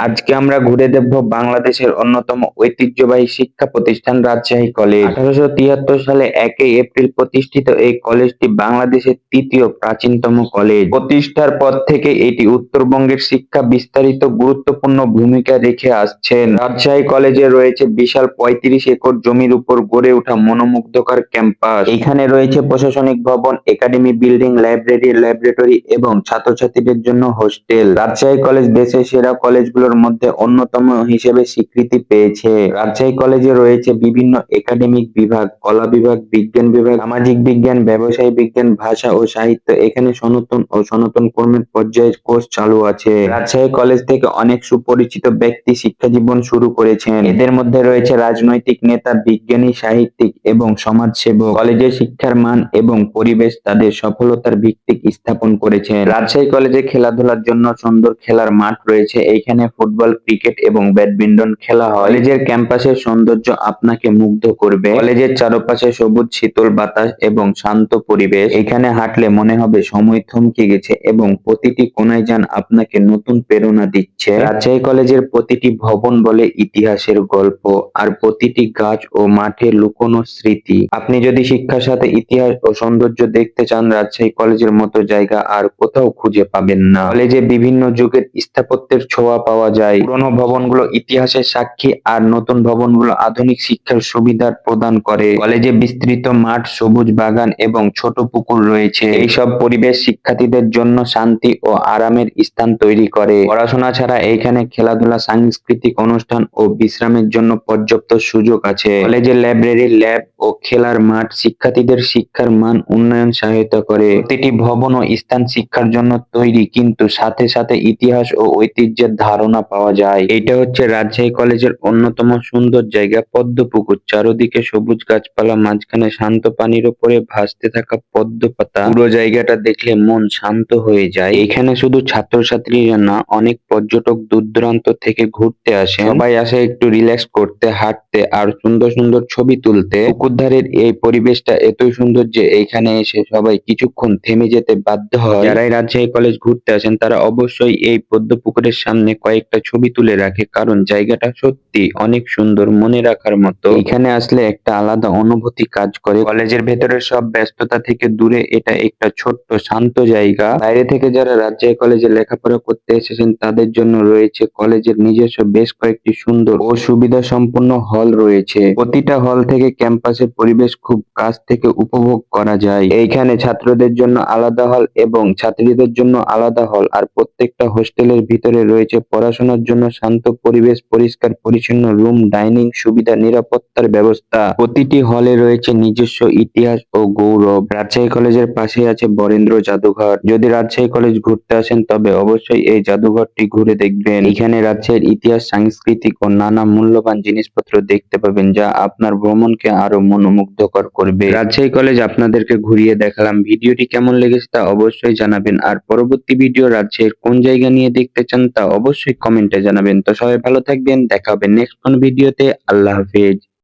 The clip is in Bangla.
আজকে আমরা ঘুরে দেখব বাংলাদেশের অন্যতম ঐতিহ্যবাহী শিক্ষা প্রতিষ্ঠান রাজশাহী কলেজ। 1873 সালে 1 এপ্রিল প্রতিষ্ঠিত এই কলেজটি বাংলাদেশের তৃতীয় প্রাচীনতম কলেজ। প্রতিষ্ঠার পর থেকে এটি উত্তরবঙ্গের শিক্ষা বিস্তারিত গুরুত্বপূর্ণ ভূমিকা রেখে আসছেন। রাজশাহী কলেজে রয়েছে বিশাল 35 একর জমির উপর গড়ে ওঠা মনোমুগ্ধকর ক্যাম্পাস। এখানে রয়েছে প্রশাসনিক ভবন, একাডেমি বিল্ডিং, লাইব্রেরি, ল্যাবরেটরি এবং ছাত্রছাত্রীদের জন্য হোস্টেল। রাজশাহী কলেজ দেশের সেরা কলেজগুলোর মধ্যে অন্যতম হিসেবে স্বীকৃতি পেয়েছে। রাজশাহী কলেজে রয়েছে বিভিন্ন একাডেমিক বিভাগ, কলা বিভাগ, বিজ্ঞান বিভাগ, সামাজিক বিজ্ঞান, ব্যবসায় বিজ্ঞান, ভাষা ও সাহিত্য। এখানে সনাতন ও সনাতন কর্মের পর্যায়ে কোর্স চালু আছে। রাজশাহী কলেজ থেকে অনেক সুপরিচিত ব্যক্তি শিক্ষা জীবন শুরু করেছেন। এদের মধ্যে রয়েছে রাজনৈতিক নেতা, বিজ্ঞানী, সাহিত্যিক এবং সমাজসেবক। কলেজের শিক্ষার মান এবং পরিবেশ তাদের সফলতার ভিত্তি স্থাপন করেছে। রাজশাহী কলেজে খেলাধুলার জন্য সুন্দর খেলার মাঠ রয়েছে। এইখানে ফুটবল, ক্রিকেট এবং ব্যাডমিন্টন খেলা হয়। কলেজের ক্যাম্পাসের সৌন্দর্য আপনাকে মুগ্ধ করবে। কলেজের চারপাশে সবুজ শীতল বাতাস এবং শান্ত পরিবেশ। এখানে হাঁটলে মনে হবে সময় থমকে গেছে এবং প্রতিটি কোণায় যান আপনাকে নতুন প্রেরণা দিচ্ছে। রাজশাহী কলেজের প্রতিটি ভবন বলে ইতিহাসের গল্প, আর প্রতিটি গাছ ও মাঠে লুকোনো স্মৃতি। আপনি যদি শিক্ষার সাথে ইতিহাস ও সৌন্দর্য দেখতে চান, রাজশাহী কলেজের মতো জায়গা আর কোথাও খুঁজে পাবেন না। কলেজে বিভিন্ন যুগের স্থাপত্যের ছোঁয়া পাওয়া যায়। পুরনো ভবনগুলো ইতিহাসের সাক্ষী, আর নতুন ভবনগুলো আধুনিক শিক্ষার সুবিধা প্রদান করে। কলেজে বিস্তৃত মাঠ, সবুজ বাগান এবং ছোট পুকুর রয়েছে। এইসব পরিবেশ শিক্ষার্থীদের জন্য শান্তি ও আরামের স্থান তৈরি করে। পড়াশোনা ছাড়া এইখানে খেলাধুলা, সাংস্কৃতিক অনুষ্ঠান ও বিশ্রামের জন্য পর্যাপ্ত সুযোগ আছে। কলেজের লাইব্রেরি, ল্যাব ও খেলার মাঠ শিক্ষার্থীদের শিক্ষার মান উন্নয়ন সহায়তা করে। প্রতিটি ভবন ও স্থান শিক্ষার জন্য তৈরি, কিন্তু সাথে সাথে ইতিহাস ও ঐতিহ্যের ধারণা পাওয়া যায়। এটা হচ্ছে রাজশাহী কলেজের অন্যতম সুন্দর জায়গা, পদ্মপুকুর। চারদিকে সবুজ গাছপালা, মাঝখানে শান্ত পানির উপরে ভাসতে থাকা পদ্ম পাতা। পুরো জায়গাটা দেখলে মন শান্ত হয়ে যায়। এখানে শুধু ছাত্রছাত্রীরা না, অনেক পর্যটক দূর দূরান্ত থেকে ঘুরতে আসেন। সবাই আসে একটু রিল্যাক্স করতে, হাঁটতে আর সুন্দর সুন্দর ছবি তুলতে। পুকুরধারের এই পরিবেশটা এতই সুন্দর যে এইখানে এসে সবাই কিছুক্ষণ থেমে যেতে বাধ্য হয়। যারাই রাজশাহী কলেজ ঘুরতে আসেন তারা অবশ্যই এই পদ্ম পুকুরের সামনে কয়েকটা ছবি তুলে রাখে, কারণ জায়গাটা সত্যি অনেক সুন্দর, মনে রাখার মতো। এখানে আসলে একটা আলাদা অনুভূতি কাজ করে। কলেজের ভেতরের সব ব্যস্ততা থেকে দূরে এটা একটা ছোট্ট শান্ত জায়গা। বাইরে থেকে যারা রাজশাহী কলেজে লেখাপড়া করতে এসেছেন তাদের জন্য রয়েছে কলেজের নিজস্ব বেশ কয়েকটি সুন্দর ও সুবিধা সম্পন্ন হল রয়েছে। প্রতিটা হল থেকে ক্যাম্পাসের পরিবেশ খুব কাছ থেকে উপভোগ করা যায়। এইখানে ছাত্রদের জন্য আলাদা হল এবং ছাত্রীদের জন্য আলাদা হল, আর প্রত্যেকটা হোস্টেলের ভিতরে রয়েছে পড়াশোনার জন্য শান্ত পরিবেশ, পরিষ্কার পরিচ্ছন্ন রুম, ডাইনিং সুবিধা, নিরাপত্তার ব্যবস্থা। প্রতিটি হলে রয়েছে নিজস্ব ইতিহাস ও গৌরব। রাজশাহী কলেজের পাশে আছে বরেন্দ্র জাদুঘর। যদি রাজশাহী কলেজ ঘুরতে আসেন তবে অবশ্যই এই জাদুঘরটি ঘুরে দেখবেন। এখানে রাজশাহীর ইতিহাস, সাংস্কৃতিক ও নানা মূল্যবান জিনিসপত্র দেখতে পাবেন, যা আপনার ভ্রমণকে আরো মনোমুগ্ধকর করবে। রাজশাহী কলেজ আপনাদেরকে ঘুরিয়ে দেখালাম। ভিডিওটি কেমন লেগেছে তা অবশ্যই জানাবেন, আর পরবর্তী ভিডিও রাজশাহীর কোন জায়গা নিয়ে দেখতে চান তা অবশ্যই কমেন্টে জানাবেন। তো সবাই ভালো থাকবেন, দেখা হবে নেক্সট কোন ভিডিওতে। আল্লাহ হাফেজ।